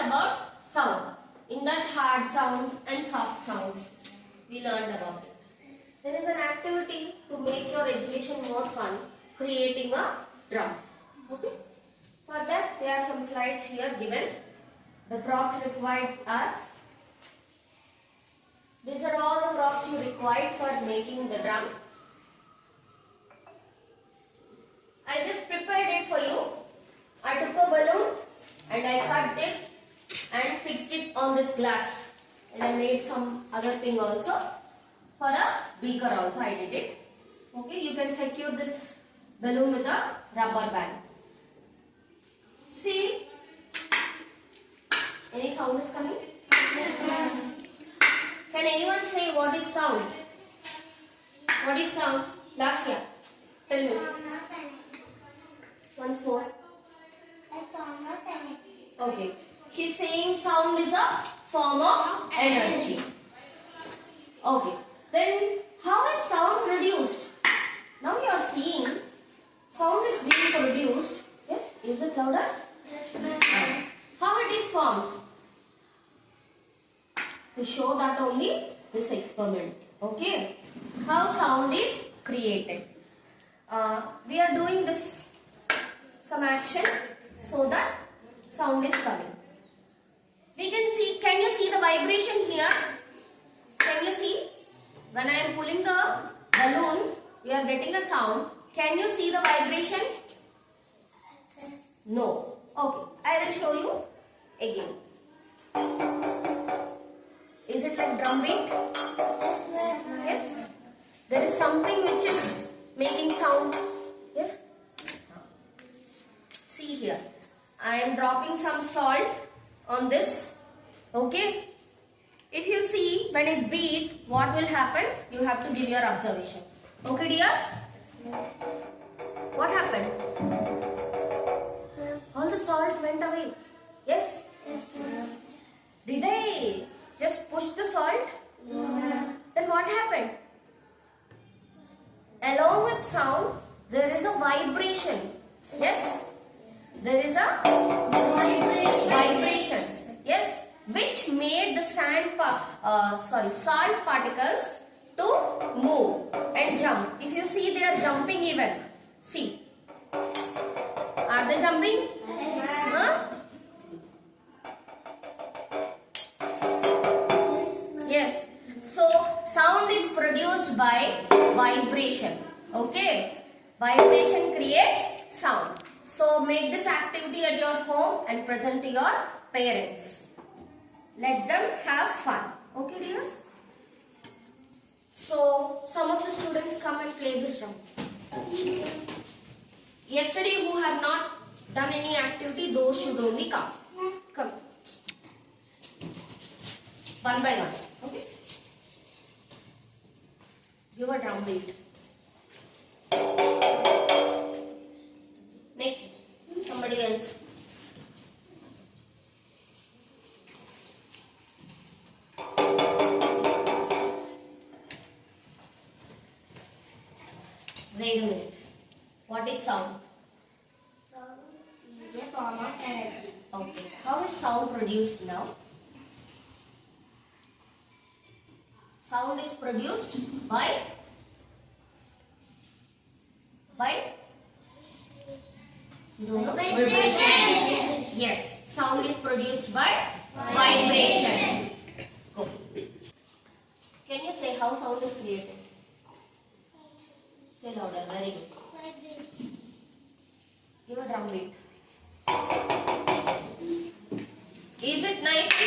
about sound. In that, hard sounds and soft sounds we learned about it. There is an activity to make your education more fun, creating a drum. Okay. For that, there are some slides here given. The props required are, these are all the props you required for making the drum. I just prepared it for you. I took a balloon and I cut it and fixed it on this glass. And I made some other thing also. For a beaker also I did it. Okay, you can secure this balloon with a rubber band. See, any sound is coming? Yes. Can anyone say what is sound? What is sound? Last year. Tell me. Once more. Okay. She's saying sound is a form of energy. Okay. Then how is sound produced? Now you are seeing sound is being produced. Yes? Is it louder? Yes, ma'am. How it is formed? To show that only this experiment. Okay? How sound is created. We are doing this some action so that sound is coming. We can see, can you see the vibration here? Can you see? When I am pulling the balloon, we are getting a sound. Can you see the vibration? No. Okay. I will show you again. Is it like drum beat? Yes. There is something which is making sound. Yes. See here. I am dropping some salt on this. Okay. If you see when it beat, what will happen? You have to give your observation. Okay, dears? What happened? All the salt went away. Yes? Yes, ma'am. Did I just push the salt? No, ma'am. Then what happened? Along with sound, there is a vibration. Yes? There is a vibration. Yes? Which made the salt particles to move and jump. If you see, they are jumping even. See. Are they jumping? Huh? Yes. So, sound is produced by vibration. Okay. Vibration creates sound. So, make this activity at your home and present to your parents. Let them have fun. Okay, dears? So, some of the students come and play this drum. Yesterday, who have not done any activity, those should only come. Come. One by one. Okay? Give a drum beat. Next, somebody else. Wait a minute. What is sound? Sound is a form of energy. Okay. How is sound produced now? Sound is produced by you don't know? Vibration. Yes. Sound is produced by vibration. Go. Can you say how sound is created? Say louder. Very good. Give a drum beat. Is it nice to